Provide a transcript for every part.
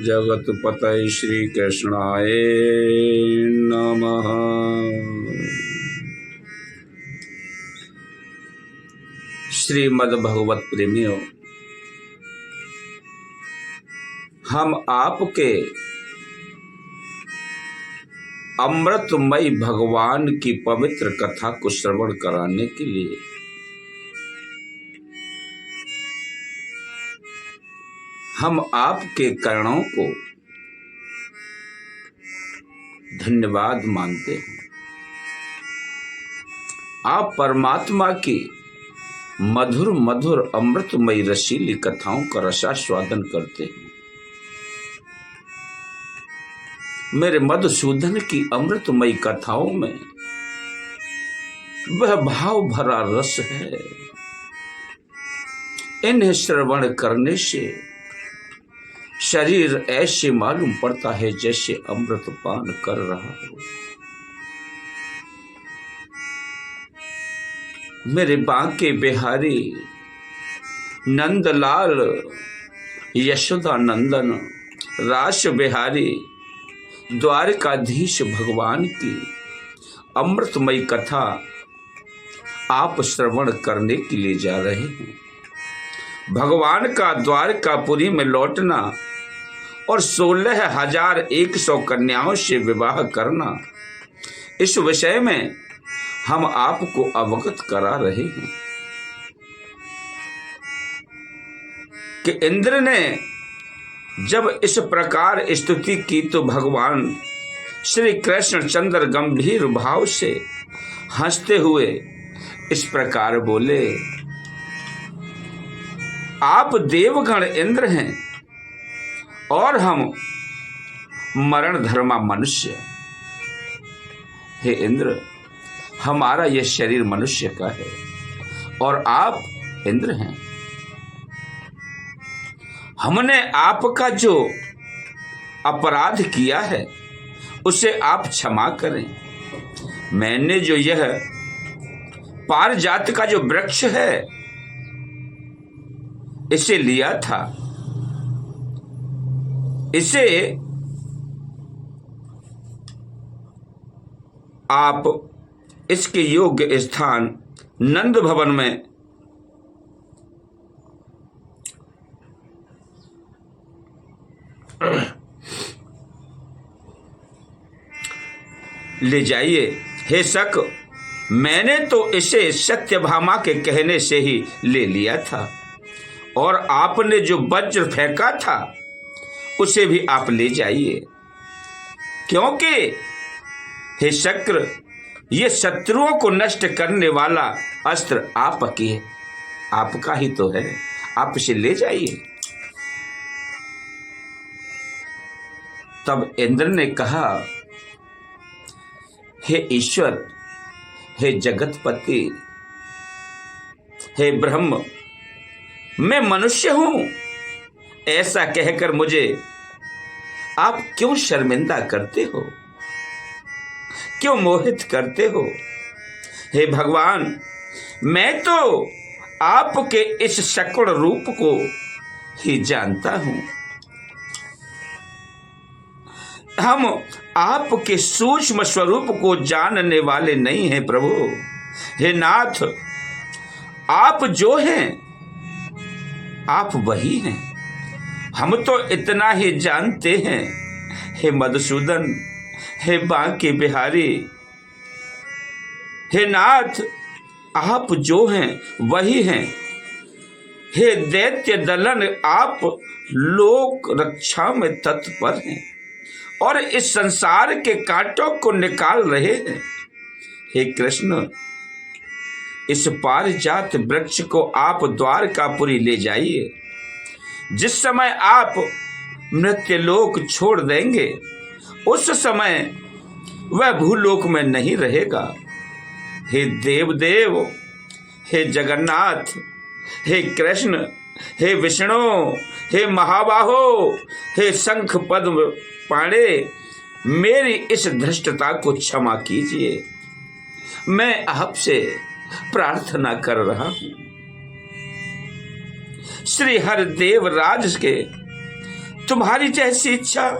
जगतपतये श्री कृष्णाय नमः। श्रीमद् भगवत प्रेमियों, हम आपके अमृतमय भगवान की पवित्र कथा को श्रवण कराने के लिए हम आपके करणों को धन्यवाद मानते हैं। आप परमात्मा की मधुर मधुर अमृतमयी रसीली कथाओं का रसास्वादन करते हैं। मेरे मधुसूदन की अमृतमयी कथाओं में वह भाव भरा रस है। इन्हें श्रवण करने से शरीर ऐसे मालूम पड़ता है जैसे अमृत पान कर रहा हो। मेरे बांके बिहारी नंदलाल यशोदा नंदन रास बिहारी द्वारकाधीश भगवान की अमृतमयी कथा आप श्रवण करने के लिए जा रहे हैं। भगवान का द्वारकापुरी में लौटना और 16,100 कन्याओं से विवाह करना, इस विषय में हम आपको अवगत करा रहे हैं कि इंद्र ने जब इस प्रकार स्तुति की तो भगवान श्री कृष्ण चंद्र गंभीर भाव से हंसते हुए इस प्रकार बोले, आप देवगण इंद्र हैं और हम मरण धर्मा मनुष्य। हे इंद्र, हमारा यह शरीर मनुष्य का है और आप इंद्र हैं। हमने आपका जो अपराध किया है उसे आप क्षमा करें। मैंने जो यह पारिजात का जो वृक्ष है इसे लिया था, इसे आप इसके योग्य स्थान नंद भवन में ले जाइए। हे शक, मैंने तो इसे सत्यभामा के कहने से ही ले लिया था और आपने जो वज्र फेंका था उसे भी आप ले जाइए, क्योंकि हे शक्र, ये शत्रुओं को नष्ट करने वाला अस्त्र आपका ही तो है, आप इसे ले जाइए। तब इंद्र ने कहा, हे ईश्वर, हे जगतपति, हे ब्रह्म, मैं मनुष्य हूं, ऐसा कहकर मुझे आप क्यों शर्मिंदा करते हो, क्यों मोहित करते हो? हे भगवान, मैं तो आपके इस सकड़ रूप को ही जानता हूं। हम आपके सूक्ष्म स्वरूप को जानने वाले नहीं हैं प्रभु। हे नाथ, आप जो हैं आप वही हैं, हम तो इतना ही जानते हैं। हे मधुसूदन, हे बांके बिहारी, हे नाथ, आप जो हैं वही हैं। हे दैत्य दलन, आप लोक रक्षा में तत्पर हैं और इस संसार के कांटों को निकाल रहे हैं। हे कृष्ण, इस पारिजात वृक्ष को आप द्वारकापुरी ले जाइए। जिस समय आप मृत्युलोक छोड़ देंगे उस समय वह भूलोक में नहीं रहेगा। हे देव, हे जगन्नाथ, हे कृष्ण, हे विष्णु, हे महाबाहो, हे शंख पद्म पाणे, मेरी इस धृष्टता को क्षमा कीजिए। मैं आपसे प्रार्थना कर रहा हूं। श्री हरदेव राज के तुम्हारी जैसी इच्छा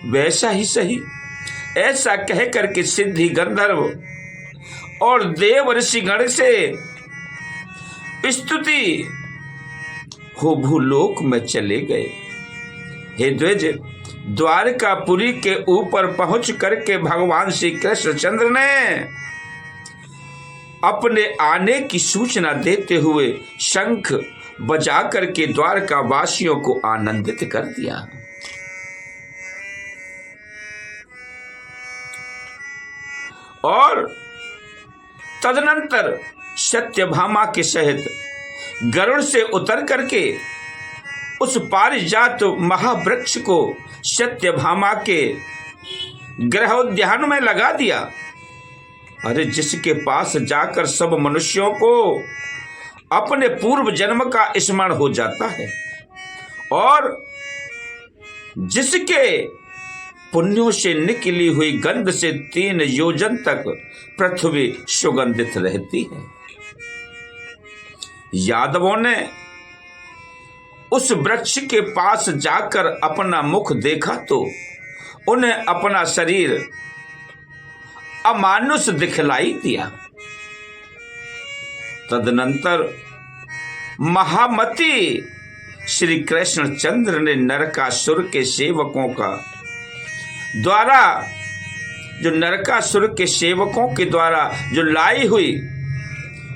वैसा ही सही, ऐसा कह करके सिद्धि गंधर्व और देव ऋषिगण से स्तुति हो भूलोक में चले गए। हे द्विज, द्वारकापुरी के ऊपर पहुंच करके भगवान श्री कृष्णचंद्र ने अपने आने की सूचना देते हुए शंख बजा करके द्वारका वासियों को आनंदित कर दिया। और तदनंतर सत्यभामा के सहित गरुड़ से उतर करके उस पारिजात महावृक्ष को सत्यभामा के गृहोद्यान में लगा दिया। अरे जिसके पास जाकर सब मनुष्यों को अपने पूर्व जन्म का स्मरण हो जाता है और जिसके पुण्यों से निकली हुई गंध से 3 योजन तक पृथ्वी सुगंधित रहती है। यादवों ने उस वृक्ष के पास जाकर अपना मुख देखा तो उन्हें अपना शरीर अमानुष दिखलाई दिया। तदनंतर महामती श्री कृष्णचंद्र ने नरकासुर के सेवकों का द्वारा नरकासुर के सेवकों के द्वारा जो लाई हुई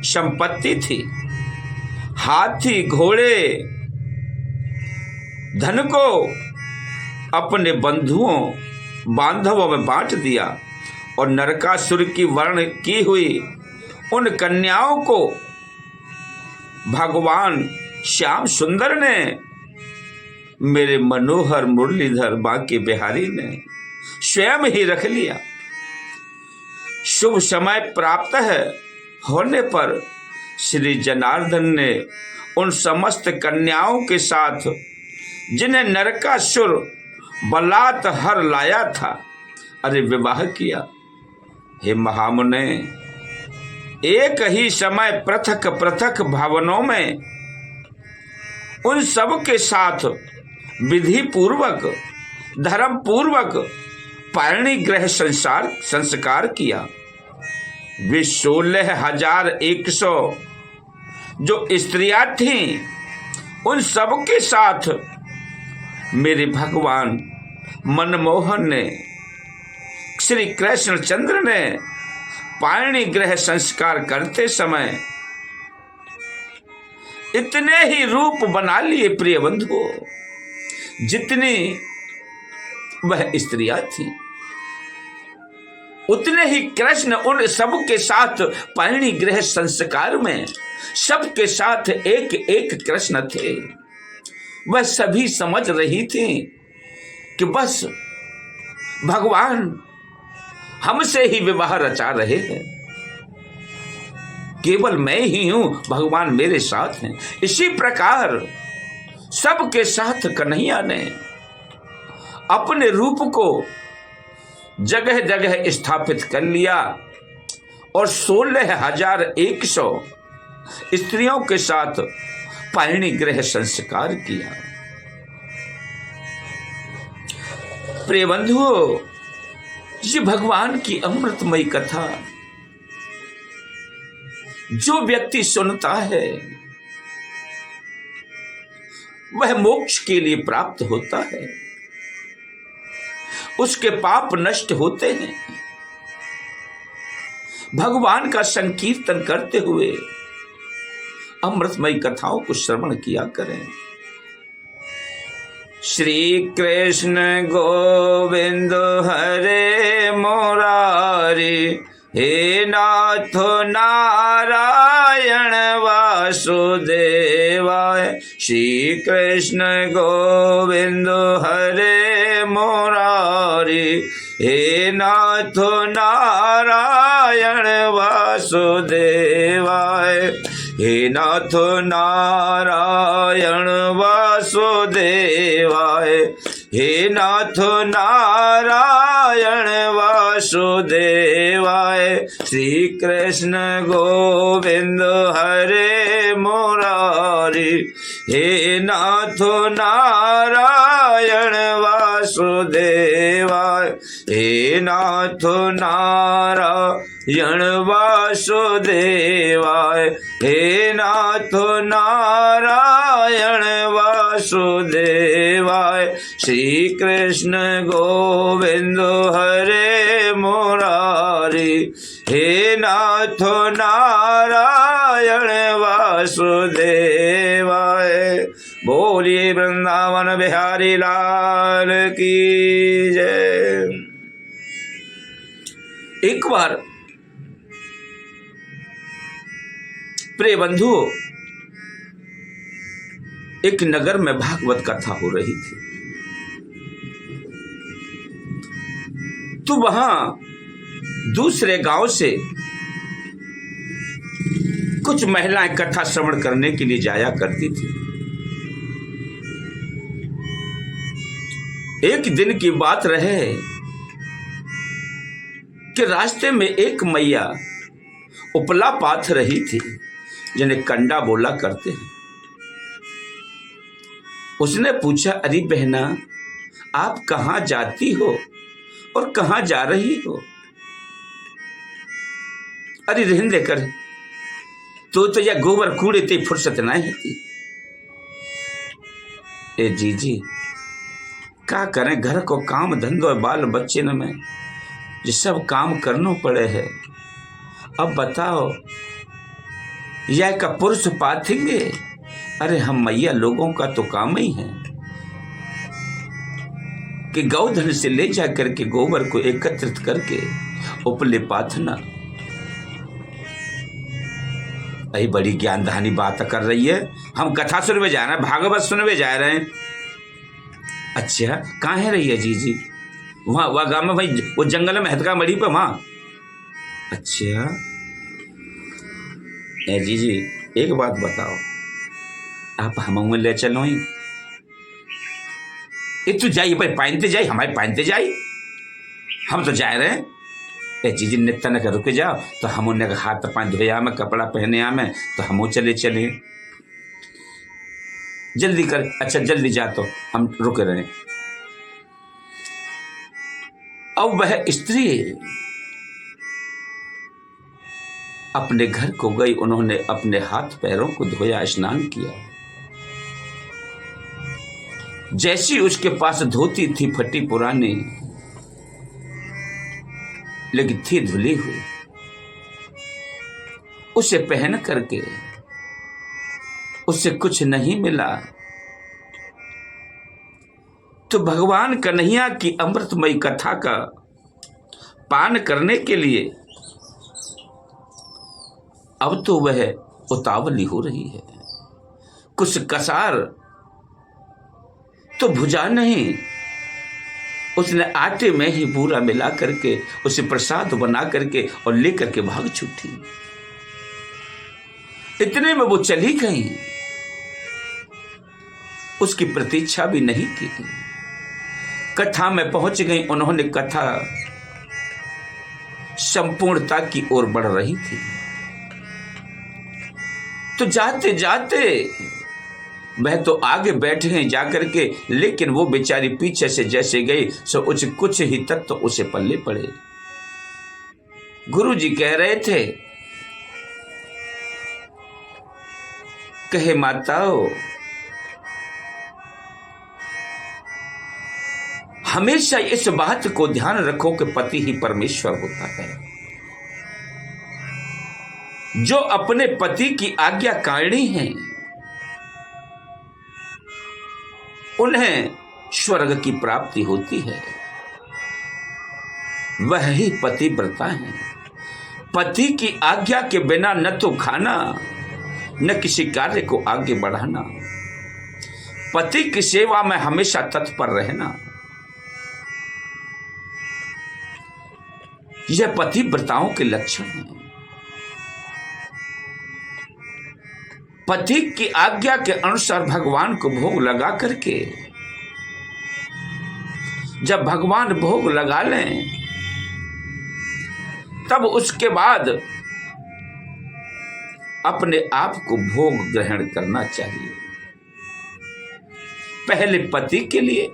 संपत्ति थी, हाथी घोड़े धन को अपने बंधुओं बांधवों में बांट दिया और नरकासुर की वर्ण की हुई उन कन्याओं को भगवान श्याम सुंदर ने, मेरे मनोहर मुरलीधर बांके बिहारी ने स्वयं ही रख लिया। शुभ समय प्राप्त है होने पर श्री जनार्दन ने उन समस्त कन्याओं के साथ जिन्हें नरकासुर बलात्कार लाया था, अरे विवाह किया। हे महामुने, एक ही समय पृथक पृथक भवनों में उन सब के साथ विधि पूर्वक धर्म पूर्वक पारणी ग्रह संस्कार किया। वे 16,100 जो स्त्रियां थीं उन सब के साथ मेरे भगवान मनमोहन ने, श्री कृष्णचंद्र ने पारणी ग्रह संस्कार करते समय इतने ही रूप बना लिए प्रिय बंधुओं जितनी वह स्त्रियां थी, उतने ही कृष्ण उन सब के साथ पारणी ग्रह संस्कार में सबके साथ एक एक कृष्ण थे। वह सभी समझ रही थी कि बस भगवान हमसे ही विवाह रचा रहे हैं, केवल मैं ही हूं, भगवान मेरे साथ हैं। इसी प्रकार सबके साथ कन्हैया ने अपने रूप को जगह जगह स्थापित कर लिया और 16,100 स्त्रियों के साथ पारणी ग्रह संस्कार किया। प्रिय बंधुओं, ये भगवान की अमृतमयी कथा जो व्यक्ति सुनता है वह मोक्ष के लिए प्राप्त होता है, उसके पाप नष्ट होते हैं। भगवान का संकीर्तन करते हुए अमृतमयी कथाओं को श्रवण किया करें। श्री कृष्ण गोविंद हरे मुरारी, हे नाथ नारायण वासुदेवाय, श्री कृष्ण गोविंद हरे मुरारी। हे नाथ नारायण वासुदेवाय, हे नाथ नारायण वासुदेवाय, हे नाथ नारायण वासुदेवाय, श्री कृष्ण गोविंद हरे मुरारी। हे नाथ नारायण वासुदेवाय, हे नाथ नारायण वासुदेवाय, हे नाथ नारायण वासुदेवाय, श्री कृष्ण गोविंद हरे मुरारी। हे नाथ नारायण वासुदेवाय। बोलिए वृंदावन बिहारी लाल की जय। एक बार प्रिय बंधुओं, एक नगर में भागवत कथा हो रही थी। तो वहां दूसरे गांव से कुछ महिलाएं कथा श्रवण करने के लिए जाया करती थी। एक दिन की बात रहे कि रास्ते में एक मैया उपला पाथ रही थी, जिन्हें कंडा बोला करते हैं। उसने पूछा, अरे बहना, आप कहां जाती हो और कहां जा रही हो? अरे रहने देकर, तो यह गोबर कूड़े ते फुर्सत नहीं होती। ए जी क्या करें, घर को काम धंधो बाल बच्चे न में ये सब काम करना पड़े है। अब बताओ, यह का पुरुष पाथेंगे? अरे हम मैया लोगों का तो काम ही है कि गौधन से ले जा करके गोबर को एकत्रित करके उपले पाथना। अरे बड़ी ज्ञानधानी बात कर रही है। हम कथा सुनने जा रहे हैं, भागवत सुनने जा रहे हैं। अच्छा, कहाँ है रही है जी? वहाँ गाँव में भाई, वो जंगल में हथका मड़ी पे वहाँ। अच्छा जी एक बात बताओ, आप हम ले चलो ही? तू जाइए भाई, पहनते जाए, हमारे पहनते जाए, हम तो जा रहे हैं। जी नित्य न रुके जाओ, तो हम उन्हें हाथ पाँव धोया में, कपड़ा पहने में, तो हम चले जल्दी कर। अच्छा जल्दी जा, तो हम रुके रहे। अब वह स्त्री अपने घर को गई। उन्होंने अपने हाथ पैरों को धोया, स्नान किया। जैसी उसके पास धोती थी, फटी पुरानी, लेकिन थी धुली हुई, उसे पहन करके उससे कुछ नहीं मिला। तो भगवान कन्हैया की अमृतमयी कथा का पान करने के लिए अब तो वह उतावली हो रही है। कुछ कसार तो भुजा नहीं, उसने आटे में ही बूरा मिला करके उसे प्रसाद बना करके और लेकर के भाग छूटी। इतने में वो चली गई, उसकी प्रतीक्षा भी नहीं की। कथा में पहुंच गई। उन्होंने कथा संपूर्णता की ओर बढ़ रही थी। तो जाते जाते वह तो आगे बैठे हैं जाकर के, लेकिन वो बेचारी पीछे से जैसे गई सो उसे कुछ ही तक तो उसे पल्ले पड़े। गुरुजी कह रहे थे, कहे माताओं, हमेशा इस बात को ध्यान रखो कि पति ही परमेश्वर होता है। जो अपने पति की आज्ञाकारिणी हैं, उन्हें स्वर्ग की प्राप्ति होती है। वह ही पतिव्रता है। पति की आज्ञा के बिना न तो खाना न किसी कार्य को आगे बढ़ाना, पति की सेवा में हमेशा तत्पर रहना, यह पतिव्रताओं के लक्षण हैं। पति की आज्ञा के अनुसार भगवान को भोग लगा करके, जब भगवान भोग लगा लें तब उसके बाद अपने आप को भोग ग्रहण करना चाहिए। पहले पति के लिए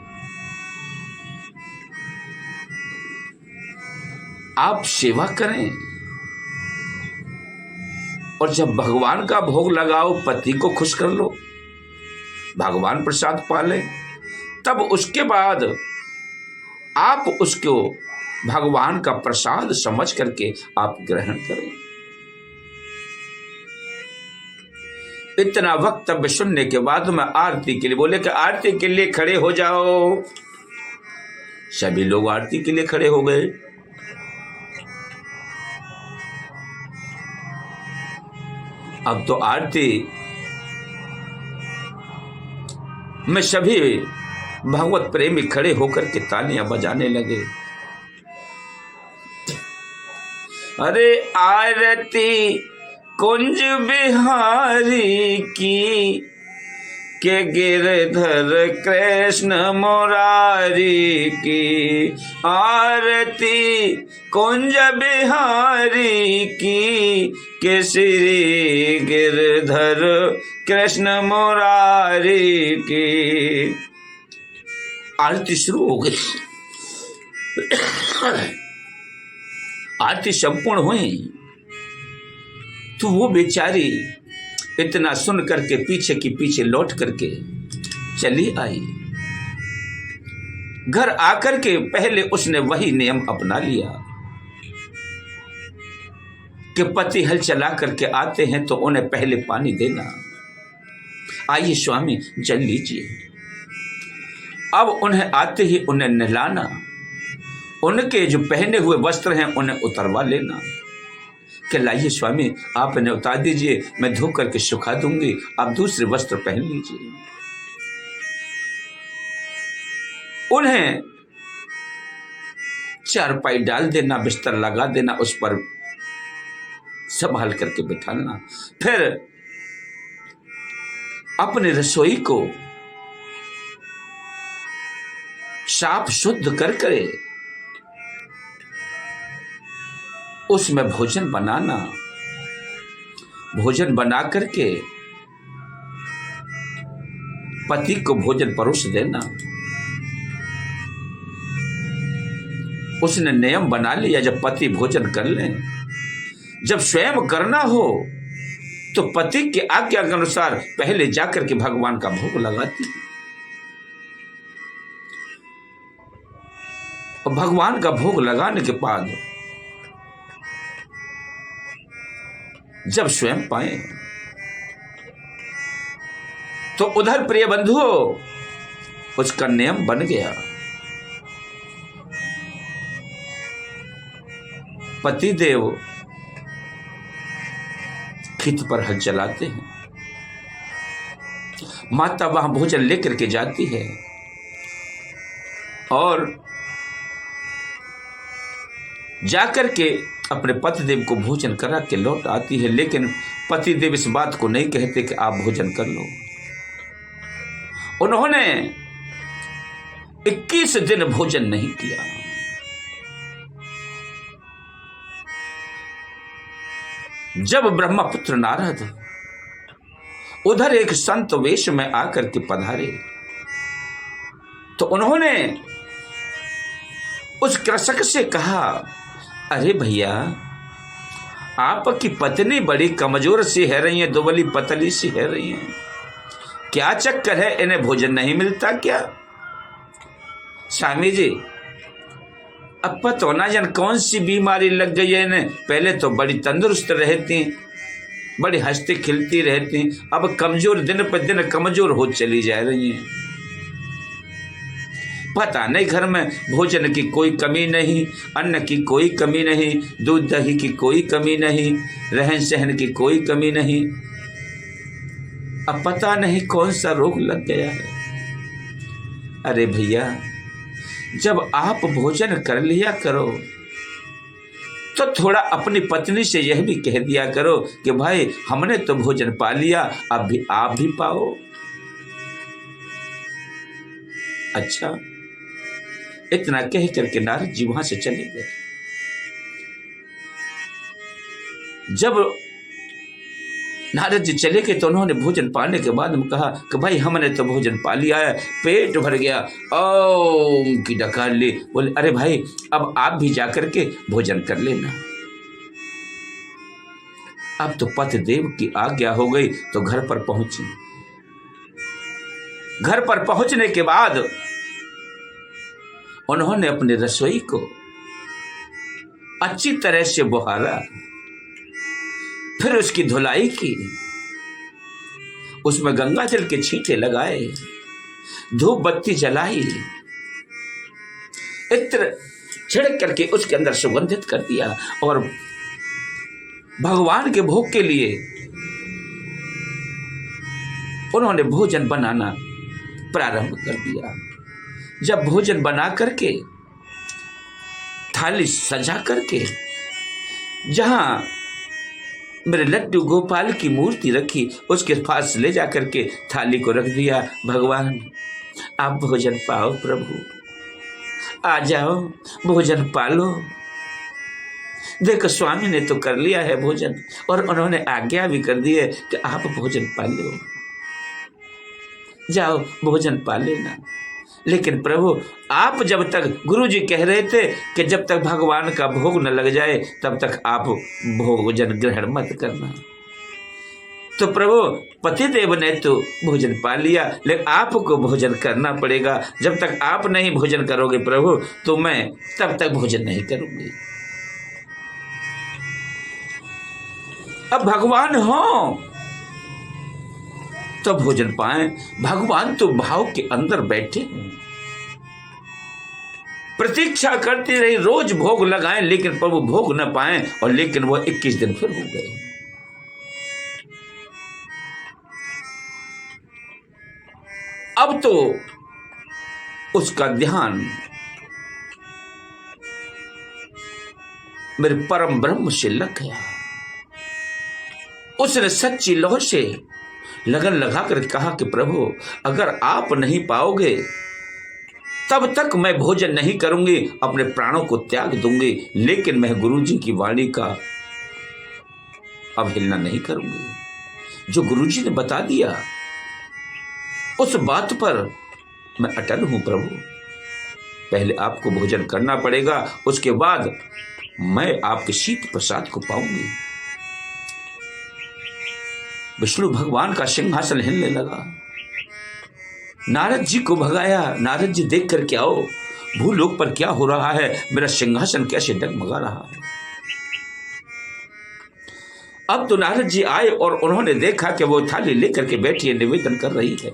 आप सेवा करें और जब भगवान का भोग लगाओ, पति को खुश कर लो, भगवान प्रसाद पाले, तब उसके बाद आप उसको भगवान का प्रसाद समझ करके आप ग्रहण करें। इतना वक्तव्य सुनने के बाद मैं आरती के लिए बोले कि आरती के लिए खड़े हो जाओ। सभी लोग आरती के लिए खड़े हो गए। अब तो आरती में सभी भगवत प्रेमी खड़े होकर के तालियां बजाने लगे। अरे आरती कुंज बिहारी की, के गिरधर कृष्ण मुरारी की, आरती कुंज बिहारी की, के श्री गिरधर कृष्ण मुरारी की। आरती शुरू हो गई। आरती संपूर्ण हुई तो वो बेचारी इतना सुन करके पीछे की पीछे लौट करके चली आई। घर आकर के पहले उसने वही नियम अपना लिया कि पति हल चला करके आते हैं तो उन्हें पहले पानी देना। आइए स्वामी जल लीजिए। अब उन्हें आते ही उन्हें नहलाना, उनके जो पहने हुए वस्त्र हैं उन्हें उतरवा लेना कि लाइए स्वामी आप इन्हें उतार दीजिए, मैं धो करके सुखा दूंगी, आप दूसरे वस्त्र पहन लीजिए। उन्हें चारपाई डाल देना, बिस्तर लगा देना, उस पर संभाल करके बिठाना। फिर अपने रसोई को साफ शुद्ध कर करे उसमें भोजन बनाना, भोजन बना करके पति को भोजन परोस देना। उसने नियम बना लिया जब पति भोजन कर लें, जब स्वयं करना हो तो पति की आज्ञा के अनुसार पहले जाकर के भगवान का भोग लगाती। और भगवान का भोग लगाने के बाद जब स्वयं पाए तो उधर प्रिय बंधुओं उसका नियम बन गया। पतिदेव खेत पर हल चलाते हैं, माता वहां भोजन लेकर के जाती है और जाकर के अपने पतिदेव को भोजन करा के लौट आती है। लेकिन पतिदेव इस बात को नहीं कहते कि आप भोजन कर लो। उन्होंने 21 दिन भोजन नहीं किया। जब ब्रह्मपुत्र नारद उधर एक संत वेश में आकर के पधारे तो उन्होंने उस कृषक से कहा, अरे भैया आपकी पत्नी बड़ी कमजोर सी है रही है, दुबली पतली सी है रही है, क्या चक्कर है, इन्हें भोजन नहीं मिलता क्या? स्वामी जी अब पता ना जान कौन सी बीमारी लग गई है इन्हें, पहले तो बड़ी तंदुरुस्त रहती, बड़ी हंसती खिलती रहती, अब कमजोर दिन पर दिन कमजोर हो चली जा रही हैं। पता नहीं घर में भोजन की कोई कमी नहीं, अन्न की कोई कमी नहीं, दूध दही की कोई कमी नहीं, रहन सहन की कोई कमी नहीं। अब पता नहीं कौन सा रोग लग गया है। अरे भैया, जब आप भोजन कर लिया करो तो थोड़ा अपनी पत्नी से यह भी कह दिया करो कि भाई हमने तो भोजन पा लिया, अब भी आप भी पाओ। अच्छा, इतना कह करके नारद जी वहां से चले गए। जब नारद जी चले गए तो उन्होंने भोजन पाने के बाद में कहा कि भाई हमने तो भोजन पा लिया है, पेट भर गया, ओम की डकार ली। बोले अरे भाई अब आप भी जाकर के भोजन कर लेना। अब तो पतिदेव की आज्ञा हो गई तो घर पर पहुंची। घर पर पहुंचने के बाद उन्होंने अपनी रसोई को अच्छी तरह से बहारा, फिर उसकी धुलाई की, उसमें गंगा जल के छींटे लगाए, धूप बत्ती जलाई, इत्र छिड़क करके उसके अंदर सुगंधित कर दिया और भगवान के भोग के लिए उन्होंने भोजन बनाना प्रारंभ कर दिया। जब भोजन बना करके थाली सजा करके जहां मेरे लड्डू गोपाल की मूर्ति रखी उसके पास ले जा करके थाली को रख दिया। भगवान आप भोजन पाओ, प्रभु आ जाओ भोजन पालो। देखो स्वामी ने तो कर लिया है भोजन और उन्होंने आज्ञा भी कर दी है कि आप भोजन पा लो, जाओ भोजन पा लेना। लेकिन प्रभु आप जब तक, गुरु जी कह रहे थे कि जब तक भगवान का भोग न लग जाए तब तक आप भोजन ग्रहण मत करना। तो प्रभु पतिदेव ने तो भोजन पा लिया, लेकिन आपको भोजन करना पड़ेगा। जब तक आप नहीं भोजन करोगे प्रभु तो मैं तब तक भोजन नहीं करूंगी। अब भगवान हो तो भोजन पाएं। भगवान तो भाव के अंदर बैठे हैं, प्रतीक्षा करती रही, रोज भोग लगाएं लेकिन प्रभु भोग न पाएं। और लेकिन वो 21 दिन फिर हो गए। अब तो उसका ध्यान मेरे परम ब्रह्म से लग गया। उसने सच्ची लौ से लगन लगाकर कहा कि प्रभु अगर आप नहीं पाओगे तब तक मैं भोजन नहीं करूंगी, अपने प्राणों को त्याग दूंगी, लेकिन मैं गुरुजी की वाणी का अवहेलना नहीं करूंगी। जो गुरुजी ने बता दिया उस बात पर मैं अटल हूं प्रभु। पहले आपको भोजन करना पड़ेगा, उसके बाद मैं आपके शीत प्रसाद को पाऊंगी। विष्णु भगवान का सिंहासन हिलने लगा। नारद जी को भगाया। नारद जी देख कर क्या हो, भूलोक पर क्या हो रहा है, मेरा सिंहासन कैसे डगमगा रहा है। अब तो नारद जी आए और उन्होंने देखा कि वो थाली लेकर के बैठी है, निवेदन कर रही है,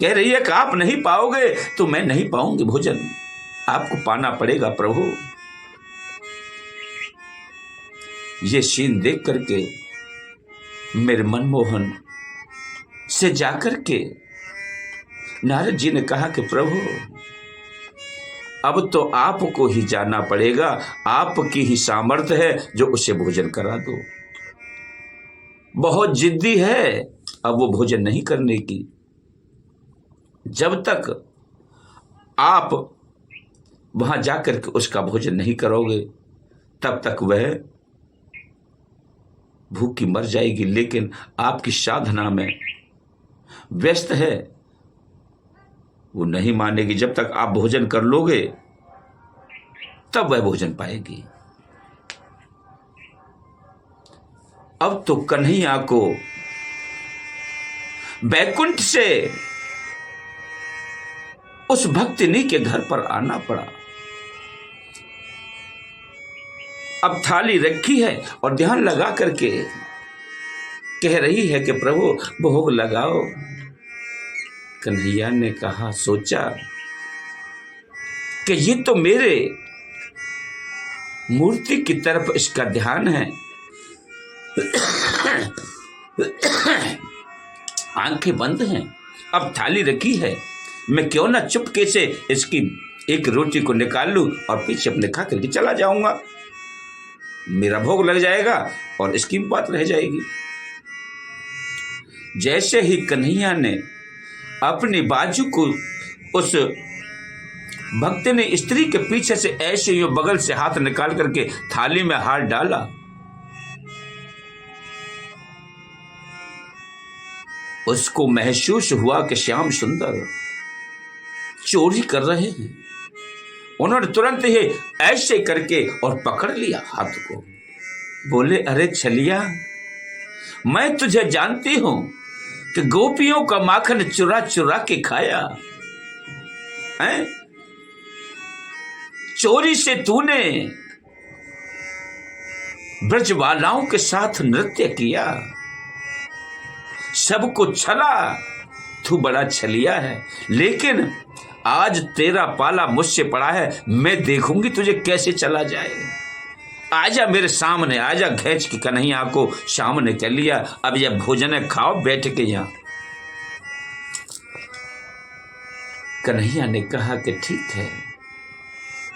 कह रही है कि आप नहीं पाओगे तो मैं नहीं पाऊंगी भोजन, आपको पाना पड़ेगा प्रभु। ये सीन देख करके मेरे मनमोहन से जाकर के नारद जी ने कहा कि प्रभु अब तो आपको ही जाना पड़ेगा, आपकी ही सामर्थ्य है जो उसे भोजन करा दो। बहुत जिद्दी है अब वो भोजन नहीं करने की। जब तक आप वहां जाकर के उसका भोजन नहीं करोगे तब तक वह भूखी मर जाएगी। लेकिन आपकी साधना में व्यस्त है, वो नहीं मानेगी। जब तक आप भोजन कर लोगे तब वह भोजन पाएगी। अब तो कन्हैया को बैकुंठ से उस भक्तिनी के घर पर आना पड़ा। अब थाली रखी है और ध्यान लगा करके कह रही है कि प्रभु भोग लगाओ। कन्हैया ने कहा, सोचा कि ये तो मेरे मूर्ति की तरफ इसका ध्यान है। आंखें बंद हैं, अब थाली रखी है, मैं क्यों ना चुपके से इसकी एक रोटी को निकाल लूं और पीछे अपने खा करके चला जाऊंगा। मेरा भोग लग जाएगा और इसकी बात रह जाएगी। जैसे ही कन्हैया ने अपनी बाजू को उस भक्त ने स्त्री के पीछे से ऐसे ही बगल से हाथ निकाल करके थाली में हाथ डाला, उसको महसूस हुआ कि श्याम सुंदर चोरी कर रहे हैं। उन्होंने तुरंत ही ऐसे करके और पकड़ लिया हाथ को। बोले, अरे छलिया, मैं तुझे जानती हूं कि गोपियों का माखन चुरा चुरा के खाया है। चोरी से तूने ब्रजबालाओं के साथ नृत्य किया, सबको छला, तू बड़ा छलिया है। लेकिन आज तेरा पाला मुझसे पड़ा है, मैं देखूंगी तुझे कैसे चला जाए। आजा मेरे सामने, आजा। खींच के कन्हैया को सामने कर लिया। अब यह भोजन खाओ बैठ के यहां। कन्हैया ने कहा कि ठीक है,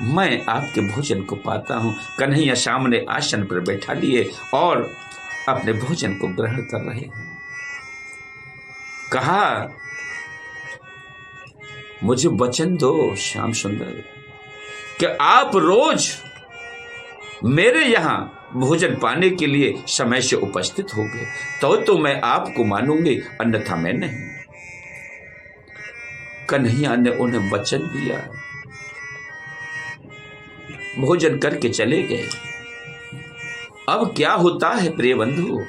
मैं आपके भोजन को पाता हूं। कन्हैया सामने आसन पर बैठा लिए और अपने भोजन को ग्रहण कर रहे हैं। कहा, मुझे वचन दो श्याम सुंदर कि आप रोज मेरे यहां भोजन पाने के लिए समय से उपस्थित होंगे, तो मैं आपको मानूंगी, अन्यथा मैं नहीं। कन्हैया ने उन्हें वचन दिया, भोजन करके चले गए। अब क्या होता है प्रिय बंधु,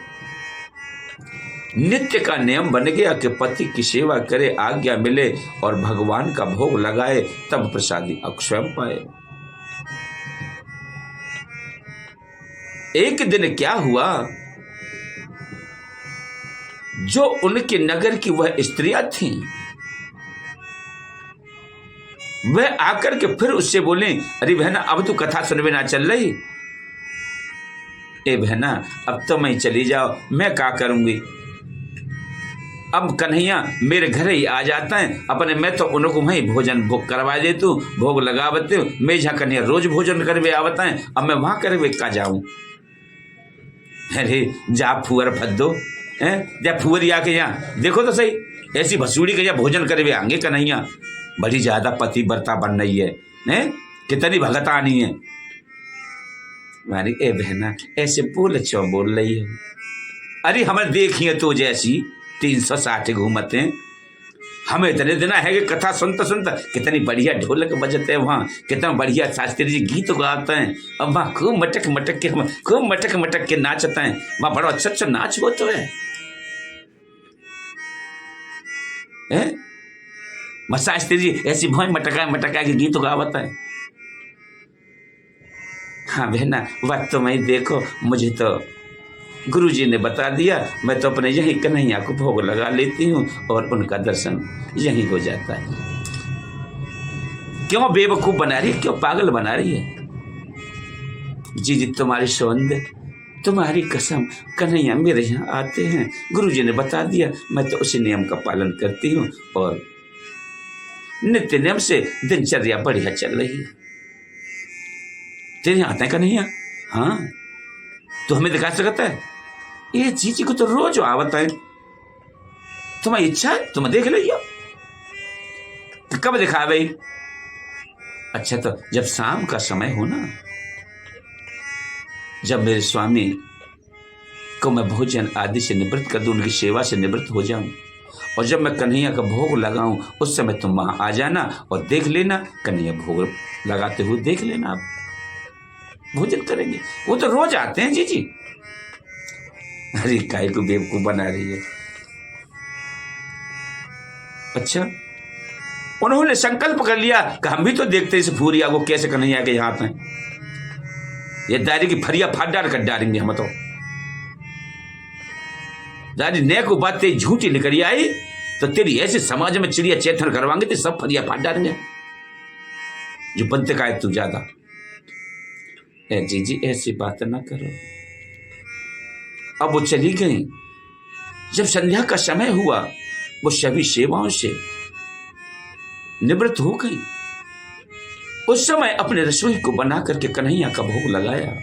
नित्य का नियम बन गया कि पति की सेवा करे, आज्ञा मिले और भगवान का भोग लगाए, तब प्रसादी स्वयं पाए। एक दिन क्या हुआ, जो उनके नगर की वह स्त्रियां थीं, वह आकर के फिर उससे बोले, अरे बहना, अब तू कथा सुनवे ना चल रही? ए बहना, अब तो मैं चली जाओ, मैं क्या करूंगी। अब कन्हैया मेरे घर ही आ जाता है अपने, मैं तो उनको वहीं भोजन भोग करवा देती हूँ, भोग लगावते हूँ। मैं जहाँ कन्हैया रोज भोजन करवे आवता है, अब मैं वहां करवे का जाऊं। अरे जा फुअर फद्दो है, जा फुअर आके यहाँ देखो तो सही, ऐसी भसूड़ी के यहाँ भोजन करवे आएंगे कन्हैया। बड़ी ज्यादा पतिव्रता बन रही है, कितनी भगता आनी है मारी। ए बहना, ऐसे बोल रही है। अरे हमें देखिए तो जैसी 360 घूमते हैं, हमें इतने दिन है कि कथा सुनता सुनता कितनी बढ़िया ढोलक बजते हैं वहाँ, कितना बढ़िया शास्त्री जी गीत गाते हैं। अब वहाँ खूब मटक मटक के, हम खूब मटक मटक के नाचते हैं। वहाँ बड़ा अच्छा अच्छा नाच होता है। शास्त्री जी ऐसी भाई मटका मटका के गीत गावत है। हाँ बहना, वह तो मैं देखो, मुझे तो गुरुजी ने बता दिया, मैं तो अपने यही कन्हैया को भोग लगा लेती हूँ और उनका दर्शन यही हो जाता है। क्यों बेवकूफ बना रही है, क्यों पागल बना रही है? जी जी, तुम्हारी सौंद, तुम्हारी कसम, कन्हैया मेरे यहाँ आते हैं, गुरुजी ने बता दिया, मैं तो उसी नियम का पालन करती हूँ और नित्य नियम से दिनचर्या बढ़िया चल रही है। तेरे यहाँ आते हैं कन्हैया? हाँ, तो हमें दिखा सकता है? ये जीजी को तो रोज आवत है, तुम्हारी इच्छा है तुम देख लियो। तो कब दिखा भाई? अच्छा, तो जब शाम का समय हो ना, जब मेरे स्वामी को मैं भोजन आदि से निवृत्त कर दूं, उनकी सेवा से निवृत्त हो जाऊं, और जब मैं कन्हैया का भोग लगाऊं, उस समय तुम वहां आ जाना और देख लेना, कन्हैया भोग लगाते हुए देख लेना, आप भोजन करेंगे। वो तो रोज आते हैं जी। अरे काय को बेवकूफ बना रही है। अच्छा, उन्होंने संकल्प कर लिया कि हम भी तो देखते इस फूरिया को कैसे कन्हैया के हाथ हैं, ये दारी की फरिया फाट डाल कर डालेंगे हम तो। दादी ने को बातें झूठी निकली आई तो तेरी ऐसे समाज में चिड़िया चेतन करवाएंगे तो सब फरिया फाट डालेंगे। जो बनते का है तू ज्यादा। जी ऐसी बात ना करो। अब वो चली गई। जब संध्या का समय हुआ वो सभी सेवाओं से निवृत्त हो गई। उस समय अपने रसोई को बना करके कन्हैया का भोग लगाया।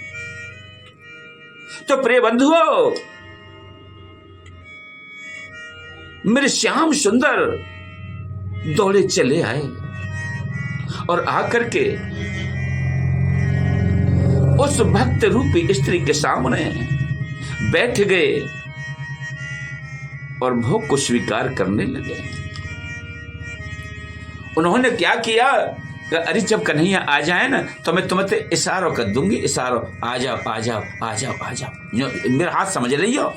तो प्रिय बंधुओं, मेरे श्याम सुंदर दौड़े चले आए और आकर के उस भक्त रूपी स्त्री के सामने बैठ गए और भोग को स्वीकार करने लगे। उन्होंने क्या किया, अरे जब कन्हैया आ जाए ना तो मैं तुम्हें इशारों कर दूंगी, इशारों, आ जाओ आ जाओ आ जाओ आ जाओ, मेरा हाथ समझ रही हो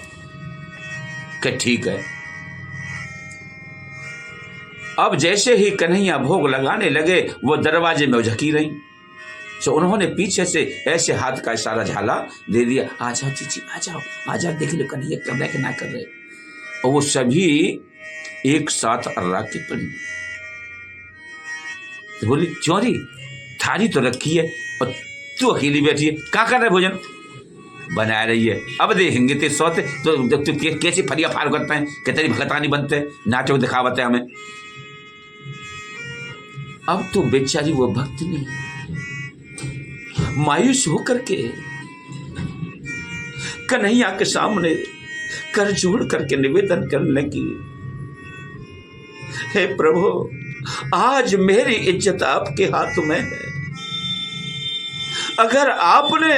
कि ठीक है। अब जैसे ही कन्हैया भोग लगाने लगे वो दरवाजे में झकी रही। तो उन्होंने पीछे से ऐसे हाथ का इशारा झाला दे दिया, आ जाओ चीची आ जाओ देख लो कन्हैया कर रहे कि ना कर रहे। और वो सभी एक साथ अर्रा के पड़ी। तो बोली चोरी थाली तो रखी है और तू अकेली बैठी है, क्या कर रहे भोजन बना रही है। अब देखेंगे ते सोते तो कैसे फरिया फार करते हैं, कितनी भगतानी बनते हैं, नाटक दिखावते हैं हमें। अब तो बेचारी वो भक्त नहीं मायूस होकर के कन्हैया के सामने कर जोड़ करके निवेदन करने लगी, हे प्रभु आज मेरी इज्जत आपके हाथ में है। अगर आपने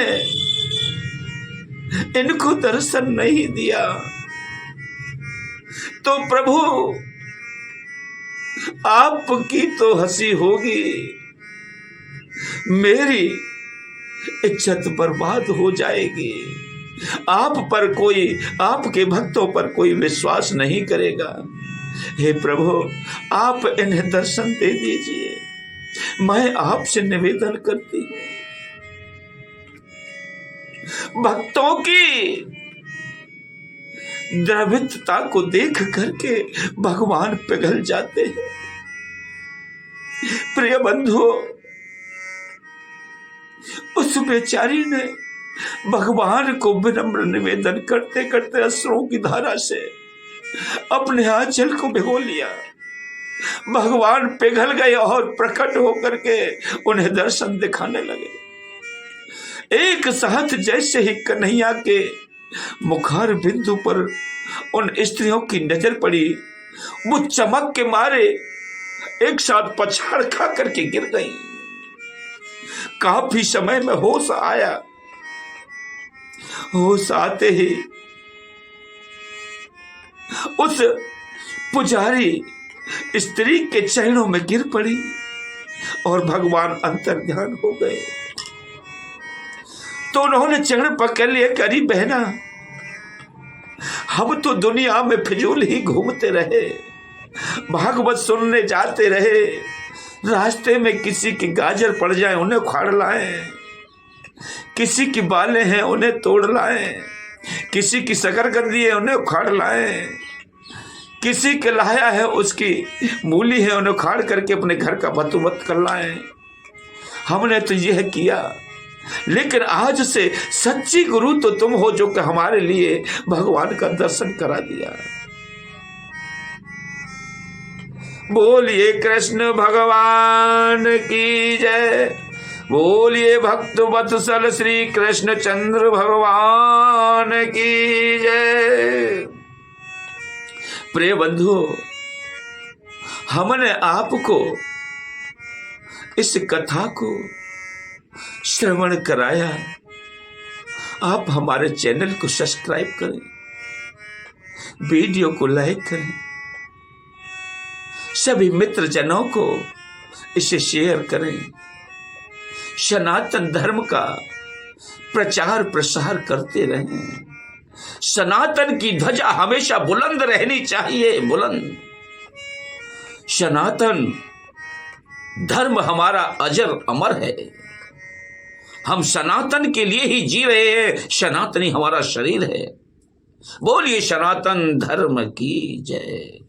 इनको दर्शन नहीं दिया तो प्रभु आपकी तो हंसी होगी, मेरी इज्जत बर्बाद हो जाएगी। आप पर कोई, आपके भक्तों पर कोई विश्वास नहीं करेगा। हे प्रभु आप इन्हें दर्शन दे दीजिए, मैं आपसे निवेदन करती हूं। भक्तों की द्रवितता को देख करके भगवान पिघल जाते हैं। प्रिय बंधुओं, उस बेचारी ने भगवान को विनम्र निवेदन करते करते अश्रुओं की धारा से अपने आंचल को भिगो लिया। भगवान पिघल गए और प्रकट होकर के उन्हें दर्शन दिखाने लगे। एक साथ जैसे ही कन्हैया के मुखार बिंदु पर उन स्त्रियों की नजर पड़ी, वो चमक के मारे एक साथ पछाड़ खा करके गिर गई। काफी समय में होश आया। होश आते ही उस पुजारी स्त्री के चरणों में गिर पड़ी और भगवान अंतर्ध्यान हो गए। तो उन्होंने चरण पकड़ लिए, करी बहना हम तो दुनिया में फिजूल ही घूमते रहे, भागवत सुनने जाते रहे, रास्ते में किसी की गाजर पड़ जाए उन्हें उखाड़ लाएं, किसी की बालें हैं उन्हें तोड़ लाएं, किसी की शकरकंदी है उन्हें उखाड़ लाएं, किसी के लाया है उसकी मूली है उन्हें उखाड़ करके अपने घर का बंदोबस्त कर लाएं। हमने तो यह किया, लेकिन आज से सच्ची गुरु तो तुम हो जो कि हमारे लिए भगवान का दर्शन करा दिया। बोलिए कृष्ण भगवान की जय, बोलिए भक्त वत्सल श्री कृष्ण चंद्र भगवान की जय। प्रिय बंधु, हमने आपको इस कथा को श्रवण कराया। आप हमारे चैनल को सब्सक्राइब करें, वीडियो को लाइक करें, सभी मित्र जनों को इसे शेयर करें, सनातन धर्म का प्रचार प्रसार करते रहें। सनातन की ध्वजा हमेशा बुलंद रहनी चाहिए, बुलंद। सनातन धर्म हमारा अजर अमर है। हम सनातन के लिए ही जी रहे हैं, सनातनी हमारा शरीर है। बोलिए सनातन धर्म की जय।